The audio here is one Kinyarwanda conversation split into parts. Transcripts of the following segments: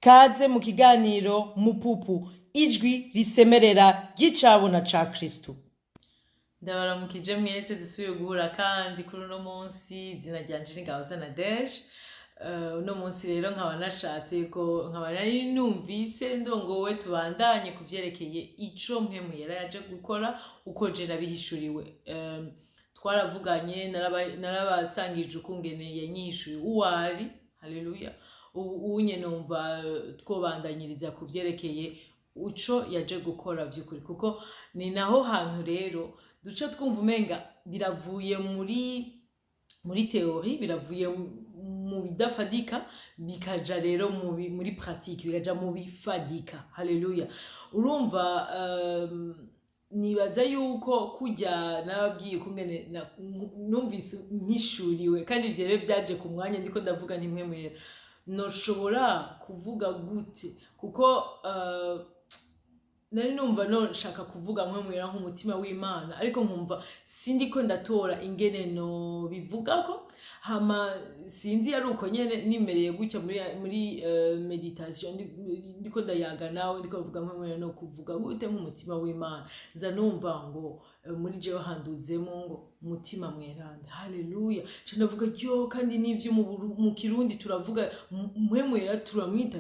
Kaze mu kiganiro Mupupu, ijwi risemerera ry'icabona ca Kristo. Ndabaramukije mwese dusubiye guhura kandi kuri uno munsi izina ryanje ni Ngabozana Deje. Uno munsi rero nkaba nashatse ko nkaba nari numvise ndongowe tubandanye kuvyerekeye ico mpwemu yera yaje gukora uko je nabihishuriwe. Twaravuganye narabasangije ukungene yanyihishuye uwari. Haleluya. Unye numva twobandanyiriza kuvyerekeye uco yaje gukora vy'ukuri, kuko ni naho hantu rero duca twumva umenga biravuye muri teori, biravuye mu bidafadika bikaja rero muri pratique, bikaja mu bifadika. Haleluya. Urumva nibaza yuko kujya nababwiye kungene numvise nkishuriwe, kandi ivyo rero vyaje ku mwanya ndiko ndavuga ntimwe mwera noshobora kuvuga gute, kuko nari numva nshaka kuvuga mwe mwera nk'umutima w'Imana, ariko nkumva sindiko ndatora ingene no bivugako. Hama sinzi ari uko nyene nimereye gutya muri meditation ndiko ndayaga nawe ndiko vuga mwe mwera no kuvuga gute nk'umutima w'Imana, nza numva ngo muri jewe handuzemo ngo mutima mweranda. Haleluya. Ca ndavuga ryo kandi n'ivyo mu Kirundi turavuga mwe mwera turamwita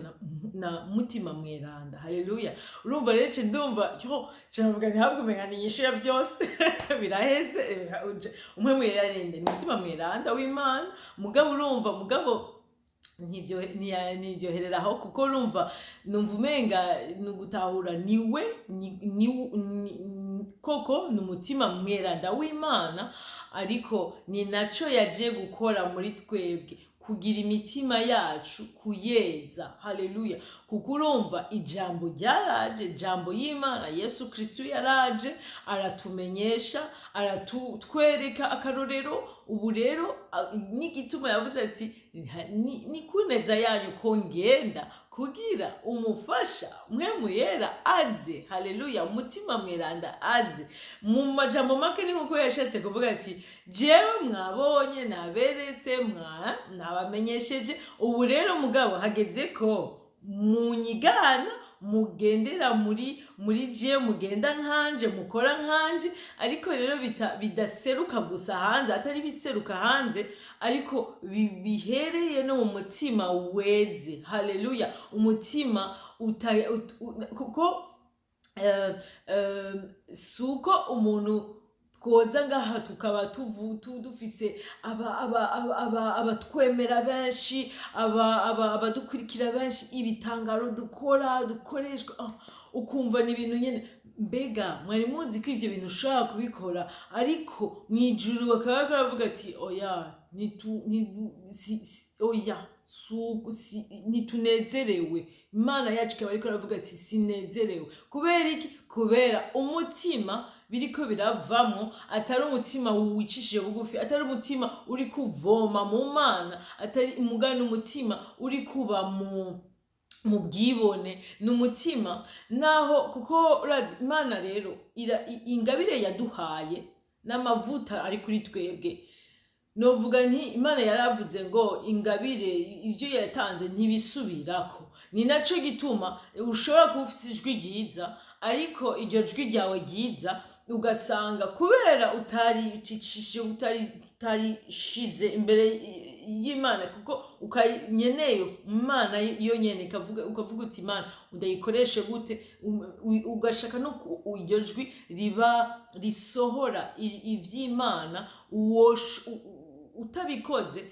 na mutima mweranda. Haleluya. Urumva rero ce ndumva yo ndavuga ntabwo umenga ni inyishu ya byose biraheze. Umwe mwera rende ni mutima mweranda w'Imana, mugabo urumva nivyohereraho, kuko urumva numva umenga nugutahura niwe koko ni umutima mweranda w'Imana, ariko ni naco yaje gukora muri twebwe, kugira imitima yacu kuyeza. Haleluya. Kuko urumva ijambo ryaraje, ijambo y'Imana Yesu Kristo yaraje aratumenyesha, aratwereka akarorero. Ubu rero n'igituma yavuze ati ni kuneza yanyu ko ngenda kugira umufasha mpwemu yera aze. Haleluya. Umutima mweranda aze. Mu majambo make ni nkuko yashatse kuvuga ati jewe mwabonye naberetse nabamenyesheje, ubu rero mugabo hageze ko munyigana, mugendera muri je, mugenda nkanje, mukora nkanje, ariko rero bidaseruka gusa hanze, atari biseruka hanze, ariko bihereye no mu mutima weze. Haleluya. Umutima kuko suko umuntu twoza ngaha tukaba dufise abatwemera benshi, abadukurikira benshi, ibitangaro dukoreshwa, ukumva ni ibintu nyene. Mbega mwari muzi ko ivyo bintu ushobora kubikora, ariko mwijuru bakaba baravuga ati oya nitunezerewe. Imana yacu ikaba ariko aravuga ati sinezerewe. Kubera iki? Kubera umutima biriko biravamwo atari umutima wicishije bugufi, atari umutima uri kuvoma mu Mana, atari umugani umutima uri kuba mu bwibone, n'umutima naho, kuko Imana rero ingabire yaduhaye n'amavuta ari kuri twebwe. Novuga nti Imana yaravuze ngo ingabire ivyo yatanze ntibisubirako. Ni naco gituma ushobora kuba ufise ijwi ryiza, ariko iryo jwi ryawe ryiza ugasanga kubera utarishize imbere y'Imana, kuko ukanyeneye Imana yo nyene ukavuga uti Imana ndayikoreshe gute, ugashaka no iryo jwi riba risohora ivy'Imana. Utabikoze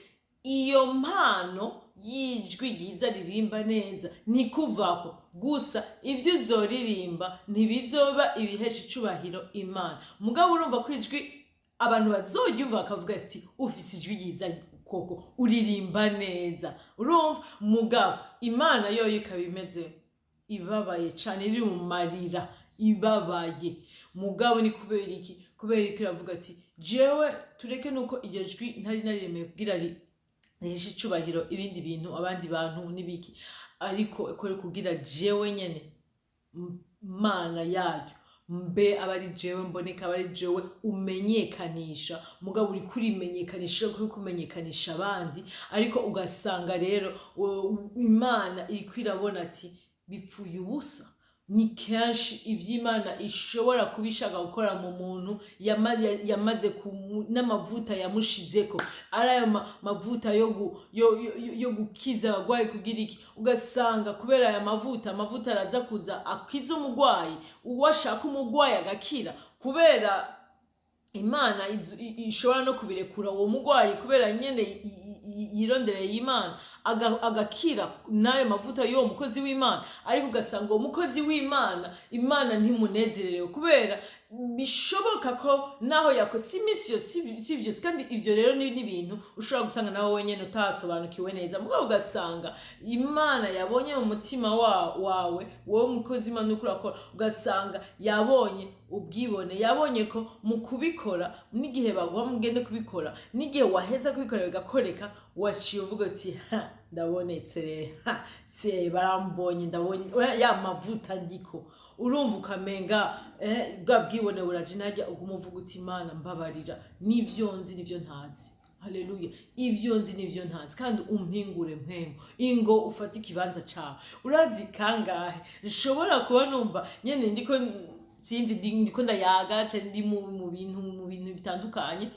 iyo mpano y'ijwi ryiza ririmba neza ni kuvako gusa, ivyo uzoririmba ntibizoba ibihesha icubahiro Imana. Mugabo urumva ko ijwi abantu bazoryumva bakavuga ati ufise ijwi ryiza koko, uririmba neza. Urumva mugabo Imana yoyo ikaba imeze ibabaye cane, iri mu marira ibabaye. Mugabo ni kubera iki? Kubera ko iravuga ati jewe tureke nuko iryo jwi ntari nariremeye kugira riheshe icubahiro ibindi bintu, abandi bantu n'ibiki, ariko kugira jewe nyene Mana yayo mbe aba ari jewe mboneka, aba ari jewe umenyekanisha, mugabo uri kurimenyekanisha kuri kumenyekanisha abandi, ariko ugasanga rero Imana iriko irabona ati bipfuye ubusa. Ni kenshi ivy'Imana ishobora kubishaka gukora mu muntu yamaze n'amavuta yamushizeko, ari ayo mavuta yo gukiza abagwayi kugira iki, ugasanga kubera aya amavuta araza kuza akiza umugwayi, uwashaka umugwayi agakira, kubera Imana ishobora no kubirekura uwo mugwayi kubera nyene yirondereye Imana agakira nayo mavuta y'uwo mukozi w'Imana, ariko ugasanga uwo mukozi w'Imana Imana ntimunezererewe kubera bishoboka ko naho yakoze imisi si vyose, kandi ivyo rero ni ibintu ushobora gusanga nawe wenyene utasobanukiwe neza, mugabo ugasanga Imana yabonye mu mutima wawe wowe mukozi w'Imana uko urakora, ugasanga yabonye ubwibone, yabonye ko mu kubikora n'igihe bagwa mugende kubikora, n'igihe waheza kubikora bigakoreka, waciye uvuga ati ndabonetse rero, se barambonye, ndabonye ya mavuta ndiko, urumva ukamenga bwa bwibone buraje, najya uguma uvuga uti Imana mbabarira, nivyo nzi nivyo ntazi. Haleluya, ivyo nzi nivyo ntazi, kandi umpingure mpemu, ingo ufate ikibanza cawe. Urazi kangahe nshobora kuba numva nyene ndiko sinzi ndiko ndayaga cyane ndi mu bintu bitandukanye,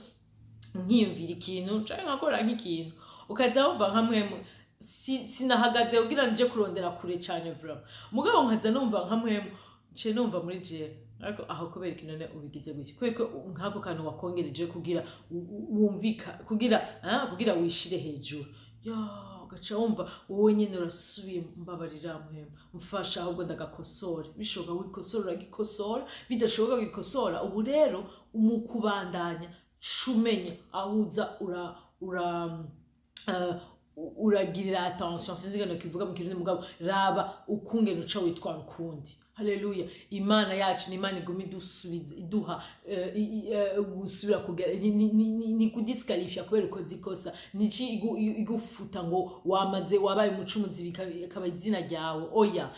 nkiyumvira ikintu canke nkakora nk'ikintu, ukaza wumva nkamwemu sinahagaze kugira nje kurondera kure cyane vraiment, mugabo nkaza numva nkamwemu nce numva muri je, ariko aho kubera ikinone ubigize gutyo, kweko nkako kantu wakongereje kugira wumvika, kugira wishire hejuru, ugaca wumva wowe nyene urasubiye, mbabarira mpemu, mfasha ahubwo ndagakosora, bishoboka wikosora uragikosora, bidashoboka wikosora. Ubu rero umukubandanya shumenya ahuza uragirira attention, sinzi gano kivuga mu kirundi, mugabo raba ukungene uca witwara ukundi. Haleluya, Imana yacu ni Imana igumi dusubiza iduha gusubira kugera, ni kudisqualifia kubera uko zikosa, niki igufuta ngo wabaye umucumuzi bikaba izina ryawe, oya,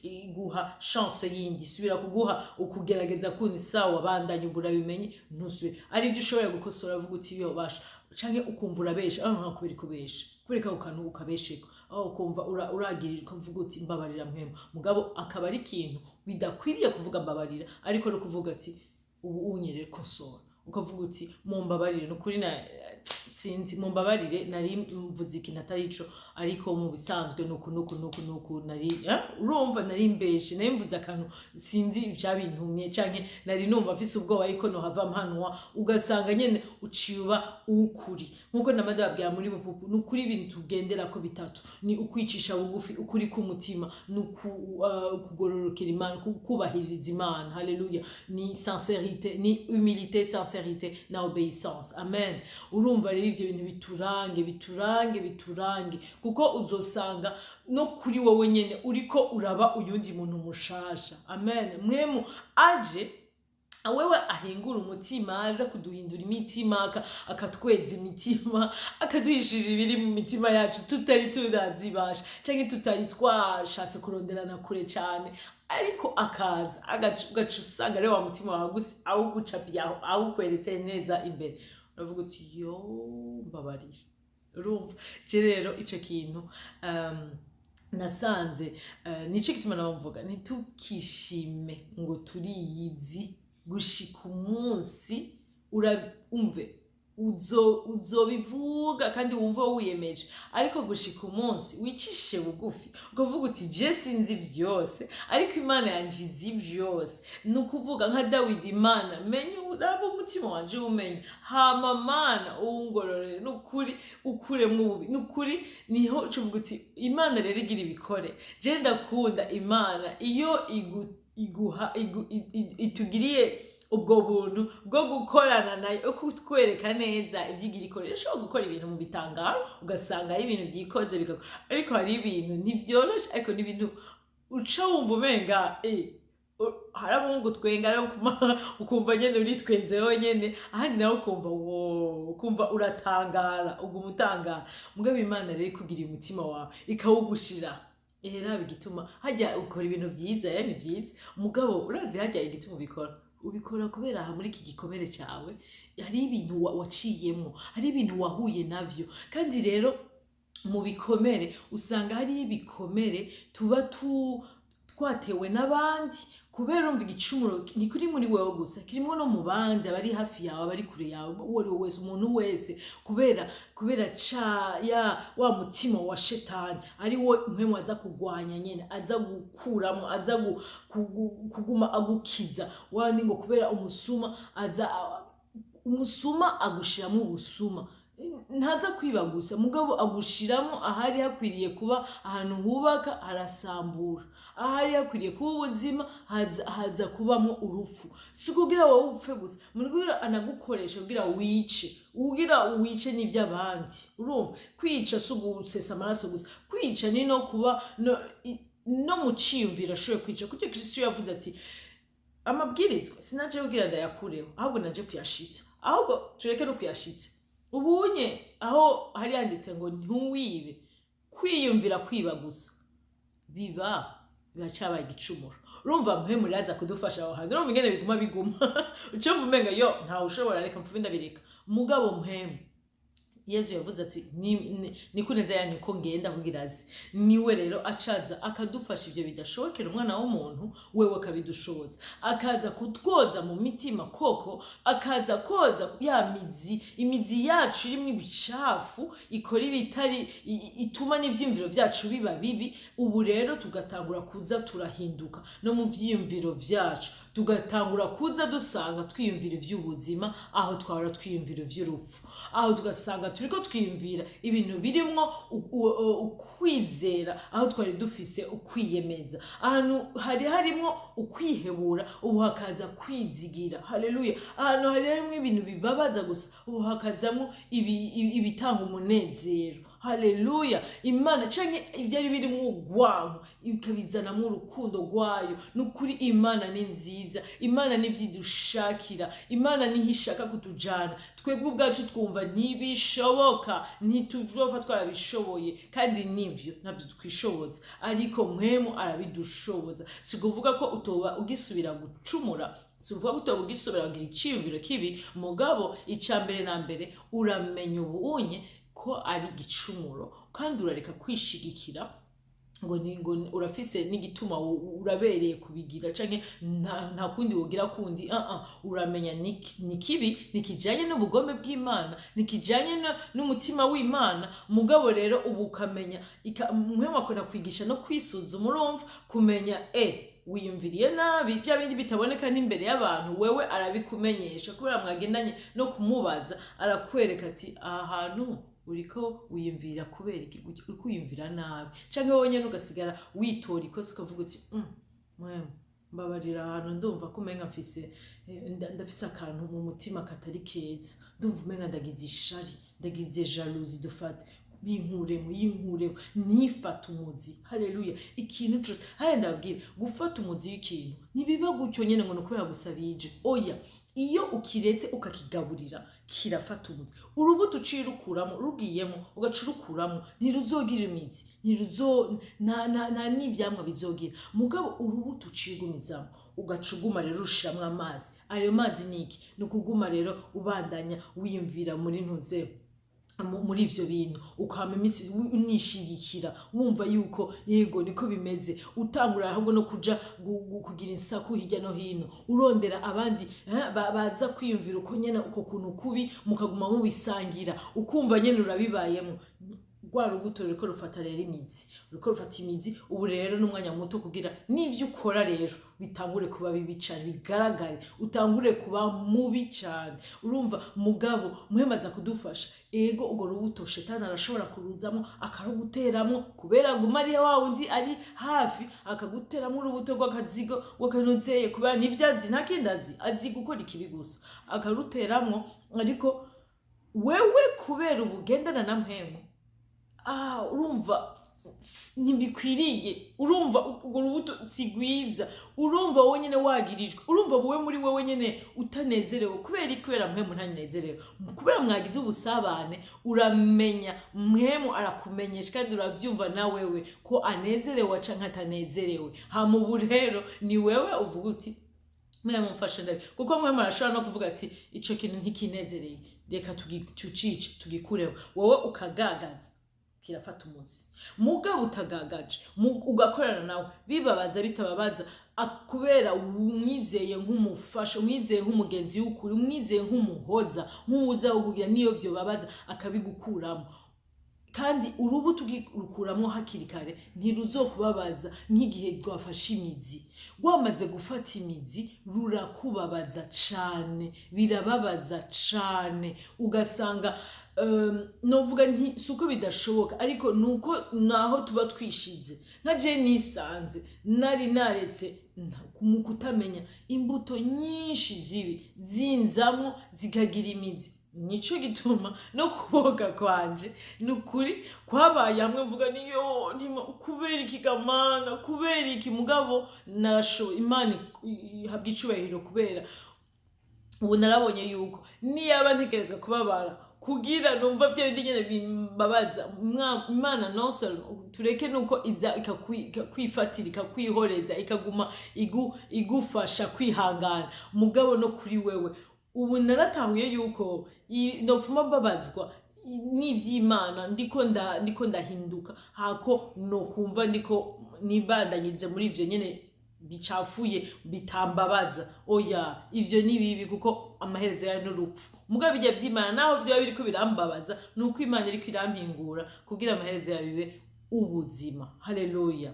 iguha chance yindi, subira kuguha ukugerageza kundi, sawa bandanye uburabimenye, ntusubire ari byo ushobora gukosora, vuga uti yo basha, canke ukumva urabesha, kubera kubesha, kureka ukantu ukabesheko, aho ukumva uragirira ukavuga uti mbabarira mpemu, mugabo akaba ari ikintu bidakwiriye kuvuga mbabarira, ariko no kuvuga ati ubu unyerere kosora, ukavuga uti mumbabarire, nukuri na sinzi mumbabarire nari mvuze ikintu atari ico, ariko mu bisanzwe nuku nari urumva nari mbeshe, nari mvuze akantu sinzi ivyabintumye, canke nari numva mfise ubwoba yuko no hava mpanwa, ugasanga nyene uciba ukuri. Nkuko namada babwira muri bupupu, nukuri ibintu tugendera ko bitatu, ni ukwicisha bugufi, ukuri k'umutima, kugororokera Imana, kubahiriza Imana. Haleluya, ni sincérité, ni humilité, sincérité na obéissance. Amen. Urumva rero ivyo bintu biturange, kuko uzosanga no kuri wowe nyene uriko uraba uyundi muntu mushasha. Amen. Mwemu aje awewe ahingura umutima, aza kuduhindura imitima, akatweza imitima, akaduhishije ibiri mu mitima yacu tutari turazibasha, canke tutari twashatse kuronderana kure cyane, ariko akaza agaca usanga rero wa mutima wawe gusa awugucapiye awukweretse neza imbere, uravuga uti yo mbabarira. Urumva rero ico kintu nasanze nico gituma nabavuga ntitukishime ngo turiyizi gushika umunsi umve uzobivuga kandi wumva wiyemeje, ariko gushika umunsi wicishe bugufi ukavuga uti je sinzi vyose, ariko Imana yanje izi vyose. Nukuvuga nka Dawidi, Imana menye urabo umutima wanje umenye, hama Mana uwungororere, nukuri ukuremwo ububi, nukuri niho cuvuga uti Imana rero igira ibikore. Je ndakunda Imana iyo itugiriye ubwo buntu bwo gukorana nayo, kutwereka neza ivyigira ikora. Ushobora gukora ibintu mu bitangaro ugasanga ari ibintu vyikoze bigakora, ariko hari ibintu ntivyoroshe, ariko n'ibintu uca wumva umenga harabo ngo twenga, ukumva nyene uritwenze wenyene, ahandi nawe ukumva uratangara, uguma utangara. Mugabo Imana rero kugira umutima wawe ikawugushira raba igituma hajya ukora ibintu vyiza ni vyiza mugabo urazi hajya igituma ubikora kubera aha muri iki gikomere cyawe hari ibintu waciyemwo hari ibintu wahuye navyo kandi rero mu bikomere usanga hari ibikomere tuba twatewe n'abandi kubera umva igicumuro ni kuri muri wewe gusa kirimo no mu bandi abari hafi yawe abari kure yawe wese umuntu wese kubera wa mutima wa shetani ari wo mpemu aza kugwanya nyene aza gukuramo aza kuguma agukiza wandi ngo kubera umusuma agushiramo ubusuma ntaza kwiba gusa mugabo agushiramo ahari hakwiriye kuba ahantu hubaka harasambura ahari hakwiriye kuba ubuzima haza kubamo urupfu si kugira wowe upfe gusa kugira anagukoresha kugira wice n'iby'abandi urumva kwica si ugusesa amaraso gusa kwica ni no kuba no mu ciyumviro ashoboye kwica kuko Kristo yavuze ati amabwirizwa sinaje kugira ndayakureho ahubwo naje kuyashitsa ahubwo tureke no kuyashitsa ubunye aho hari yanditse ngo ntuwibe kwiyumvira kwiba gusa biracabaye igicumuro urumva mpemu raza kudufasha aho hantu urumva ingene biguma ucumva umenga yo ntawe ushobora reka mfume ndabireka mugabo mpemu Yesu yavuze ati ni kuneza yanyu ko ngenda kugira azi niwe rero acaza akadufasha ivyo bidashobokera umwana w'umuntu wewe akabidushoboza akaza kutwoza mu mitima koko akaza koza ya imizi yacu irimwe ibicafu ikora ibitari ituma n'ivyimviro vyacu biba bibi ubu rero tugatangura kuza turahinduka no mu vyimviro vyacu tugatangura kuza dusanga twiyumvira ivy'ubuzima aho twahora twiyumvira ivy'urupfu aho tugasanga turiko twiyumvira ibintu birimwo ukwizera aho twari dufise ukwiyemeza ahantu harimwo ukwihebura ubu hakaza kwizigira haleluya ahantu harimwo ibintu bibabaza gusa ubu hakazamwo ibitanga umunezero haleluya imana canke ivyari birimwo urwango ikabizanamwo urukundo rwayo n'ukuri imana ni nziza imana nivyidushakira imana nihishaka kutujana twebwe ubwacu twumva ntibishoboka ntituvova twarabishoboye kandi nivyo navyo twishoboza ariko mpemu arabidushoboza sikuvuga ko utoba ugisubira gucumura suvuga utoba ugisubira kugira iciyumviro kibi mugabo icambere na mbere uramenya ubunye ko ari igicumuro kandi urareka kwishigikira ngo urafise n'igituma urabereye kubigira canke nta kundi wogira kundi uramenya ni kibi nikijanye n'ubugome bw'Imana nikijanye n'umutima w'Imana mugabo rero ubu ukamenya mpemu akona kwigisha no kwisuzuma urumva kumenya wiyumviriye nabi bya bindi bitaboneka n'imbere y'abantu wewe arabikumenyesha kubera mwagendanye no kumubaza arakwereka ati ahantu uriko wiyumvira kubera uko uyumvira nabi canke wowe nyene ugasigara witora ikosi ukavuga uti mwemu mbabarira ahantu ndumva ko umenga ndafise akantu mu mutima katari keza ndumva umenga ndagize ishari ndagize jalousie dufate yinkuremo nifata umuzi haleluya ikintu cyose haya ndabwira gufata umuzi w'ikintu nibiba gutyo nyene ngo nukubera gusabije oya iyo ukiretse ukakigaburira kirafata umuzi urubuto ucirukuramo rugiyemo ugacurukuramo ntiruzogira imizi nta n'ivyamwa bizogira mugabo urubuto ucigumizamo ugacuguma rero ushiramwe amazi ayo mazi niki nukuguma rero ubandanya wiyumvira muri ntuze muri ivyo bintu ukama iminsi unishigikira wumva yuko yego niko bimeze utangura ahubwo no kuja kugira insaku hirya no hino urondera abandi baza kwiyumvira uko nyene uko kuntu kubi mukaguma mubisangira ukumva nyene urabibayemo rwa rubuto ruriko rufata rero imizi ruriko rufata imizi ubu rero n'umwanya muto kugira n'ivyo ukora rero bitangure kuba bibi cyane bigaragare utangure kuba mubi cyane urumva mugabo muhemaza kudufasha ego ugo rubuto shetani arashobora kuruzamo akaruguteramo kubera guma ari wa wundi ari hafi akaguteramo urubuto rw'akazigo wakanuzeye kubera n'ivyazi ntakindazi azi gukora ikibi gusa akaruteramo ariko wewe kubera ubugendana na mpemu urumva ntibikwiriye, urumva urwo rubuto si rwiza, urumva wowe nyene wagirijwe, urumva wowe muri wowe nyene utanezerewe kubera mpwemu ntanezerewe, kubera mwagize ubusabane uramenya mpwemu arakumenyesha kandi uravyumva na wewe ko anezerewe canke atanezerewe. Hama ubu rero ni wewe uvuga uti mumfashe ndabe, kuko mpwemu arashobora no kuvuga ati ico kintu ntikinezereye, reka tucice tugikureho, wowe ukagagaza kirafata umunsi. Mugabo utagagaje ugakorana nawe bibabaza bitababaza, kubera umwizeye nk'umufasha, umwizeye nk'umugenzi w'ukuri, umwizeye nk'umuhoza, nk'uza kugira niyo vyo babaza akabigukuramo. Kandi urubuto ugirukuramo hakiri kare ntiruzokubabaza nk'igihe rwafashe imizi. Rwamaze gufata imizi rurakubabaza cane, birababaza cane, ugasanga novuga nti suko bidashoboka, ariko nuko naho tuba twishize. Nka je nisanze nari naretse mu kutamenya imbuto nyinshi zibi zinzamwo zikagira imizi. Nico gituma no kuboga kwanje nukuri kwabaye hamwe mvuga niyo kubera iki gamana, kubera iki, mugabo narashoboye, Imana ihabwa icubahiro, kubera ubu narabonye yuko niyaba ntegerezwa kubabara kugira numva vyo bindi nyene bimbabaza, Imana nonse tureke nuko iza ikakwifatira, ikakwihoreza, ikaguma igufasha kwihangana, mugabo no kuri wewe ubu naratahuye yuko ndofuma mbabazwa n'ivy'Imana, ndiko ndahinduka, hako no kumva ndiko nibandanyije muri ivyo nyene bicafuye bitambabaza. Oya, ivyo ni bibi, kuko amaherezo yayo n'urupfu. Mugabo bijya vy'Imana naho vyo biriko birambabaza, nuko Imana iriko irampingura kugira amaherezo yayo bibe ubuzima. Haleluya.